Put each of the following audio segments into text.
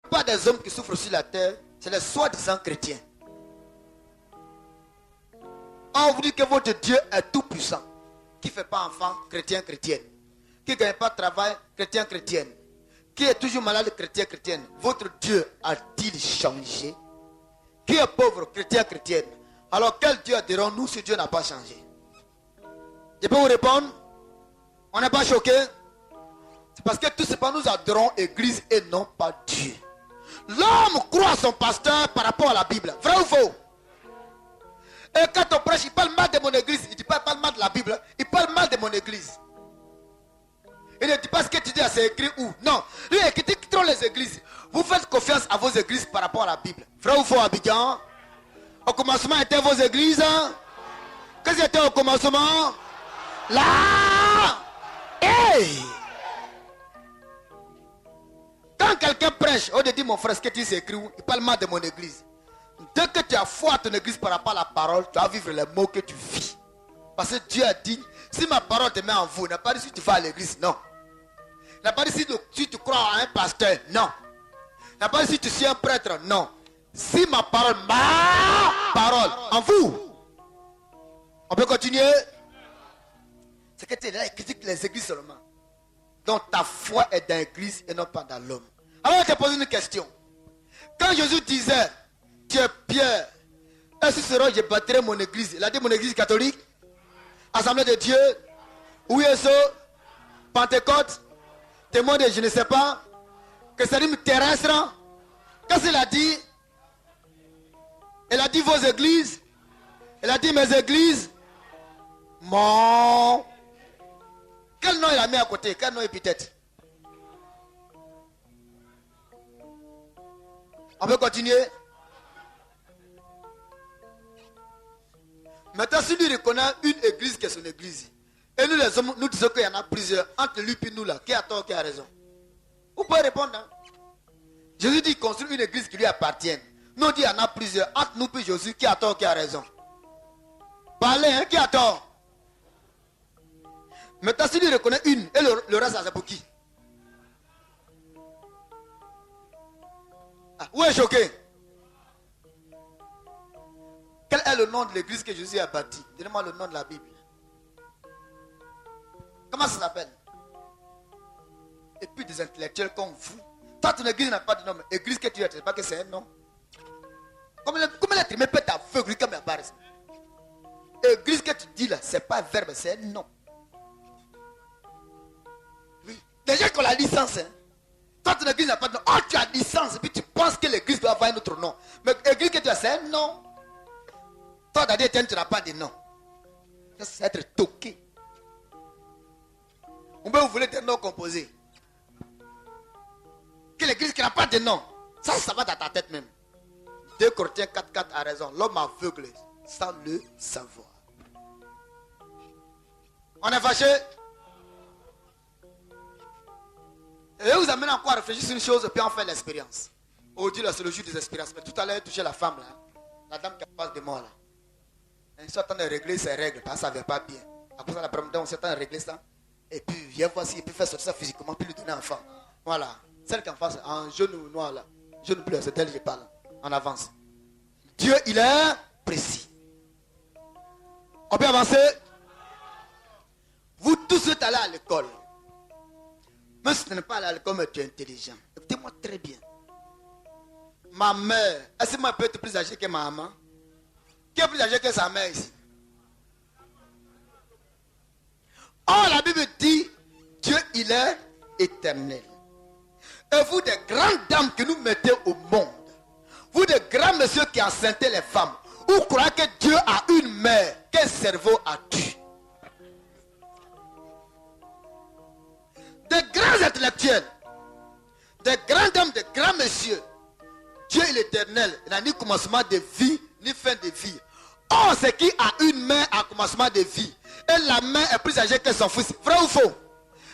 Pas des hommes qui souffrent sur la terre, c'est les soi-disant chrétiens. On vous dit que votre Dieu est tout puissant. Qui ne fait pas enfant, chrétien, chrétienne. Qui ne gagne pas de travail, chrétien, chrétienne. Qui est toujours malade, chrétien, chrétienne. Votre Dieu a-t-il changé? Qui est pauvre, chrétien, chrétienne? Alors quel Dieu adhérons-nous si Dieu n'a pas changé? Je peux vous répondre? On n'est pas choqué? C'est parce que tout simplement nous adorons l'église et non pas Dieu. L'homme croit son pasteur par rapport à la Bible. Vrai ou faux? Et quand on prêche, il parle mal de mon église. Il ne dit pas mal de la Bible. Il parle mal de mon église. Il ne dit pas ce que tu dis, c'est écrit où. Non. Lui, il critique trop les églises. Vous faites confiance à vos églises par rapport à la Bible. Vrai ou faux, Abidjan? Au commencement étaient vos églises. Qu'est-ce qui était au commencement? Là. Hey! Quand quelqu'un prêche, on te dit mon frère, ce que tu dis, c'est écrit où? Il parle mal de mon église. Dès que tu as foi à ton église par rapport à la parole, tu vas vivre les mots que tu vis. Parce que Dieu a dit, si ma parole te met en vous, il n'a pas dit si tu vas à l'église, non. Il n'a pas dit si tu crois à un pasteur, non. Il n'a pas dit si tu suis un prêtre, non. Si ma parole en vous. On peut continuer? C'est que tu es là et critique les églises seulement. Donc ta foi est dans l'église et non pas dans l'homme. Alors je te pose une question. Quand Jésus disait, tu es Pierre, et ce sera, je bâtirai mon église. Il a dit mon église catholique, Assemblée de Dieu, où est ce Pentecôte, témoin de je ne sais pas, que c'est une terrestre. Qu'est-ce qu'il a dit? Il a dit vos églises. Il a dit mes églises. Mon. Quel nom il a mis à côté? Quel nom épithète? On peut continuer? Maintenant, si lui reconnaît une église qui est son église, et nous les hommes, nous disons qu'il y en a plusieurs, entre lui et nous là, qui a tort, qui a raison? Vous pouvez répondre. Hein? Jésus dit construire une église qui lui appartient. Nous dit il y en a plusieurs, entre nous et Jésus, qui a tort, qui a raison? Parlez, hein, qui a tort? Maintenant, si lui reconnaît une, et le reste, c'est pour qui? Ah, où est choqué? Quel est le nom de l'église que Jésus a bâti? Donnez-moi le nom de la Bible. Comment ça s'appelle? Et puis des intellectuels comme vous. Toi, ton église n'a pas de nom. Église que tu as, tu ne sais pas que c'est un nom. Comment l'être humain peut t'aveugler comme la barre? Église que tu dis là, ce n'est pas un verbe, c'est un nom. Oui. Les gens qui ont la licence, hein. Toi, ton église n'a pas de nom. Oh, tu as licence, et puis tu penses que l'église doit avoir un autre nom. Mais l'église que tu as, c'est un nom. Toi, d'ailleurs, tu n'as pas de nom. C'est être toqué. Ou bien vous voulez des noms composés. Que l'église qui n'a pas de nom. Ça va dans ta tête même. 2 Corinthiens 4:4 a raison. L'homme aveugle sans le savoir. On est fâché. Et vous amène encore à réfléchir sur une chose, puis on fait l'expérience. Aujourd'hui, là, c'est le jour des expériences. Mais tout à l'heure, touché la femme, là. La dame qui a face de moi, là. On s'attend à régler ses règles, parce que ça ne va pas bien. Après ça, l'après-midi, on s'attend à régler ça. Et puis, viens voir s'il peut faire sortir ça physiquement, puis lui donner un enfant. Voilà. Celle qui est en face, en genou noir, là. Genou bleu, c'est elle que je parle. En avance. Dieu, il est précis. On peut avancer. Vous tous êtes allés à l'école. Même si tu n'es pas allé à l'école, mais tu es intelligent. Écoutez-moi très bien. Ma mère, est-ce que moi peut être plus âgée que ma maman? Qui est plus âgée que sa mère ici? Oh, la Bible dit, Dieu, il est éternel. Et vous, des grandes dames que nous mettez au monde, vous, des grands messieurs qui enceintez les femmes, vous croyez que Dieu a une mère? Quel cerveau as-tu? Des grands intellectuels, des grandes dames, des grands messieurs, Dieu est l'éternel. Il n'a ni commencement de vie, ni fin de vie. Oh, c'est qui a une mère à commencement de vie? Et la mère est plus âgée que son fils. Vrai ou faux?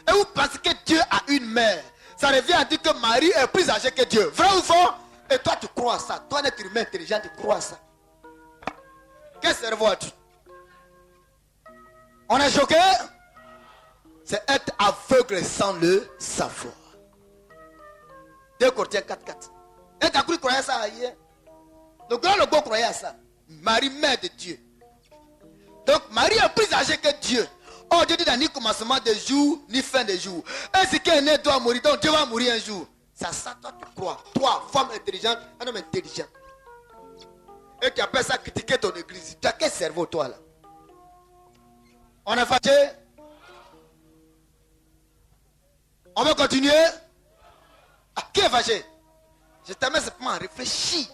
Et vous pensez que Dieu a une mère? Ça revient à dire que Marie est plus âgée que Dieu. Vrai ou faux? Et toi, tu crois à ça. Toi, un être humain intelligent, tu crois à ça. Quel cerveau as-tu? On est choqué? C'est être aveugle sans le savoir. 2 Corinthiens 4:4. tu as cru croire ça hier. Le grand Logo croyait à ça. Marie, mère de Dieu. Donc Marie est plus âgée que Dieu. Oh, Dieu dit dans ni commencement de jour, ni fin de jour. Ainsi qu'un né doit mourir, donc Dieu va mourir un jour. C'est ça, toi tu crois. Toi, femme intelligente, un homme intelligent. Et tu appelles ça critiquer ton église. Tu as quel cerveau toi là? On est fâché? On va continuer? Ah, qui est fâché? Je t'amène simplement à réfléchir.